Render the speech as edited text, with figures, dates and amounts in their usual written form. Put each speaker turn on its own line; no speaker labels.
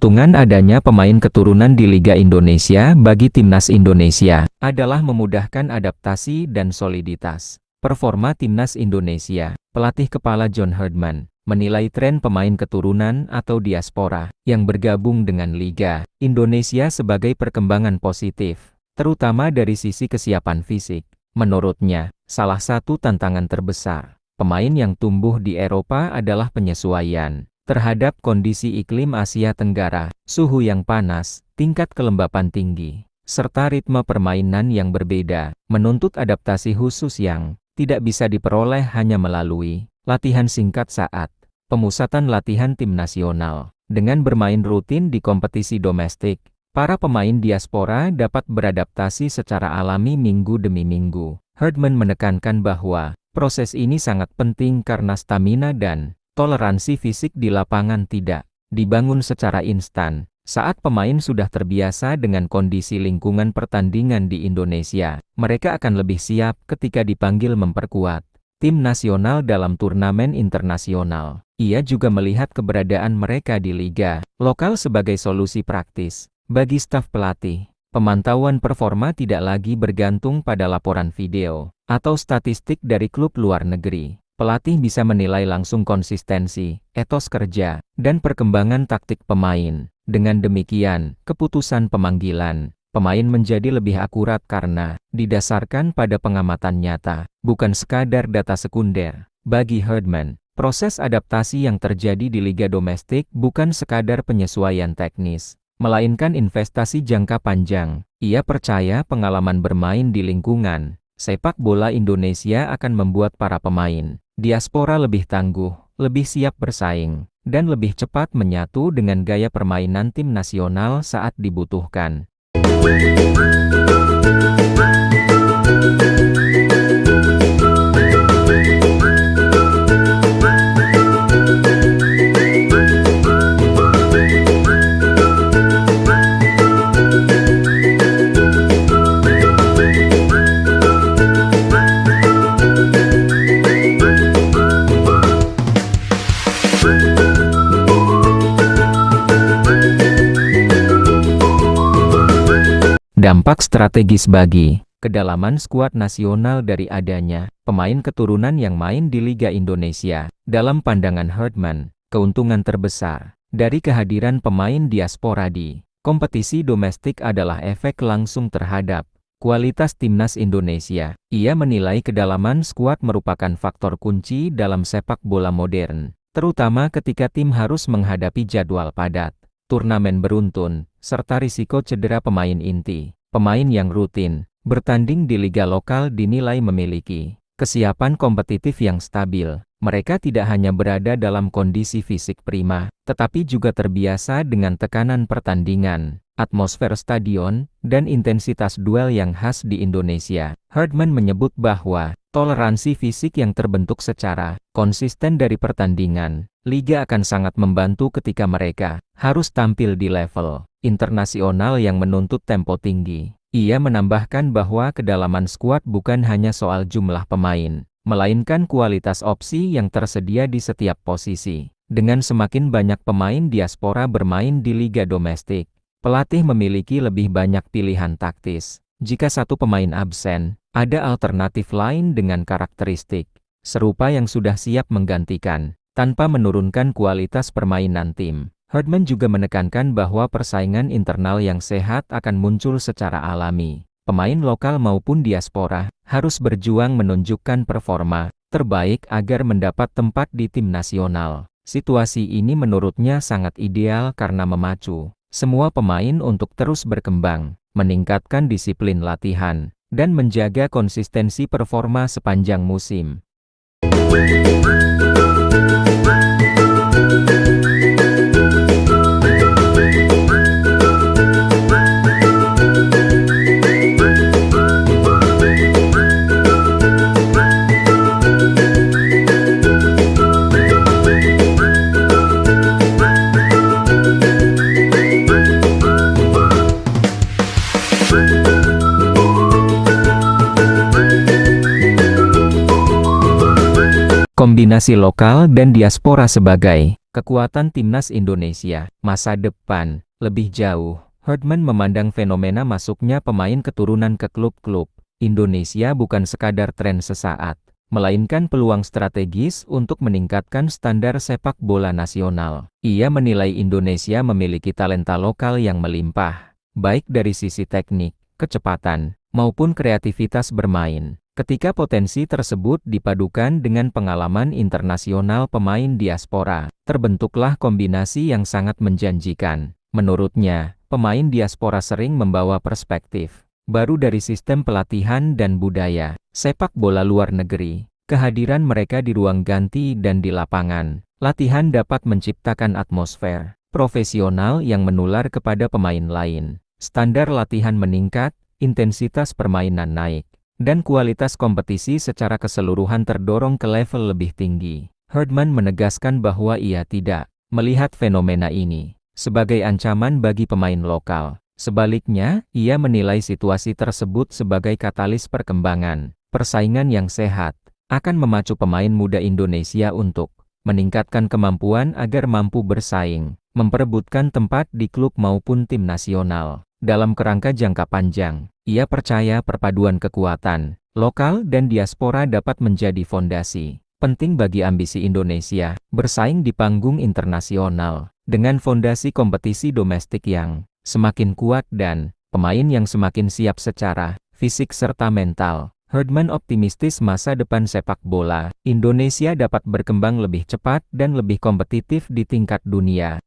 Keuntungan adanya pemain keturunan di Liga Indonesia bagi Timnas Indonesia adalah memudahkan adaptasi dan soliditas. Performa Timnas Indonesia, pelatih kepala John Herdman, menilai tren pemain keturunan atau diaspora yang bergabung dengan Liga Indonesia sebagai perkembangan positif, terutama dari sisi kesiapan fisik. Menurutnya, salah satu tantangan terbesar pemain yang tumbuh di Eropa adalah penyesuaian terhadap kondisi iklim Asia Tenggara, suhu yang panas, tingkat kelembapan tinggi, serta ritme permainan yang berbeda, menuntut adaptasi khusus yang tidak bisa diperoleh hanya melalui latihan singkat saat pemusatan latihan tim nasional. Dengan bermain rutin di kompetisi domestik, para pemain diaspora dapat beradaptasi secara alami minggu demi minggu. Herdman menekankan bahwa proses ini sangat penting karena stamina dan toleransi fisik di lapangan tidak dibangun secara instan. Saat pemain sudah terbiasa dengan kondisi lingkungan pertandingan di Indonesia, mereka akan lebih siap ketika dipanggil memperkuat tim nasional dalam turnamen internasional. Ia juga melihat keberadaan mereka di liga lokal sebagai solusi praktis bagi staf pelatih. Pemantauan performa tidak lagi bergantung pada laporan video atau statistik dari klub luar negeri. Pelatih bisa menilai langsung konsistensi, etos kerja, dan perkembangan taktik pemain. Dengan demikian, keputusan pemanggilan pemain menjadi lebih akurat karena didasarkan pada pengamatan nyata, bukan sekadar data sekunder. Bagi Herdman, proses adaptasi yang terjadi di liga domestik bukan sekadar penyesuaian teknis, melainkan investasi jangka panjang. Ia percaya pengalaman bermain di lingkungan sepak bola Indonesia akan membuat para pemain diaspora lebih tangguh, lebih siap bersaing, dan lebih cepat menyatu dengan gaya permainan tim nasional saat dibutuhkan. Dampak strategis bagi kedalaman skuad nasional dari adanya pemain keturunan yang main di Liga Indonesia. Dalam pandangan Herdman, keuntungan terbesar dari kehadiran pemain diaspora di kompetisi domestik adalah efek langsung terhadap kualitas timnas Indonesia. Ia menilai kedalaman skuad merupakan faktor kunci dalam sepak bola modern, terutama ketika tim harus menghadapi jadwal padat, turnamen beruntun, serta risiko cedera pemain inti. Pemain yang rutin bertanding di liga lokal dinilai memiliki kesiapan kompetitif yang stabil. Mereka tidak hanya berada dalam kondisi fisik prima, tetapi juga terbiasa dengan tekanan pertandingan, atmosfer stadion, dan intensitas duel yang khas di Indonesia. Herdman menyebut bahwa toleransi fisik yang terbentuk secara konsisten dari pertandingan liga akan sangat membantu ketika mereka harus tampil di level internasional yang menuntut tempo tinggi. Ia menambahkan bahwa kedalaman skuad bukan hanya soal jumlah pemain, melainkan kualitas opsi yang tersedia di setiap posisi. Dengan semakin banyak pemain diaspora bermain di liga domestik, pelatih memiliki lebih banyak pilihan taktis. Jika satu pemain absen, ada alternatif lain dengan karakteristik serupa yang sudah siap menggantikan, tanpa menurunkan kualitas permainan tim. Herdman juga menekankan bahwa persaingan internal yang sehat akan muncul secara alami. Pemain lokal maupun diaspora harus berjuang menunjukkan performa terbaik agar mendapat tempat di tim nasional. Situasi ini menurutnya sangat ideal karena memacu semua pemain untuk terus berkembang, meningkatkan disiplin latihan, dan menjaga konsistensi performa sepanjang musim. Kombinasi lokal dan diaspora sebagai kekuatan timnas Indonesia. Masa depan lebih jauh, Herdman memandang fenomena masuknya pemain keturunan ke klub-klub Indonesia bukan sekadar tren sesaat, melainkan peluang strategis untuk meningkatkan standar sepak bola nasional. Ia menilai Indonesia memiliki talenta lokal yang melimpah, baik dari sisi teknik, kecepatan, maupun kreativitas bermain. Ketika potensi tersebut dipadukan dengan pengalaman internasional pemain diaspora, terbentuklah kombinasi yang sangat menjanjikan. Menurutnya, pemain diaspora sering membawa perspektif baru dari sistem pelatihan dan budaya sepak bola luar negeri. Kehadiran mereka di ruang ganti dan di lapangan latihan dapat menciptakan atmosfer profesional yang menular kepada pemain lain. Standar latihan meningkat, intensitas permainan naik, dan kualitas kompetisi secara keseluruhan terdorong ke level lebih tinggi. Herdman menegaskan bahwa ia tidak melihat fenomena ini sebagai ancaman bagi pemain lokal. Sebaliknya, ia menilai situasi tersebut sebagai katalis perkembangan. Persaingan yang sehat akan memacu pemain muda Indonesia untuk meningkatkan kemampuan agar mampu bersaing, memperebutkan tempat di klub maupun tim nasional. Dalam kerangka jangka panjang, ia percaya perpaduan kekuatan lokal dan diaspora dapat menjadi fondasi penting bagi ambisi Indonesia bersaing di panggung internasional. Dengan fondasi kompetisi domestik yang semakin kuat dan pemain yang semakin siap secara fisik serta mental, Herdman optimistis masa depan sepak bola Indonesia dapat berkembang lebih cepat dan lebih kompetitif di tingkat dunia.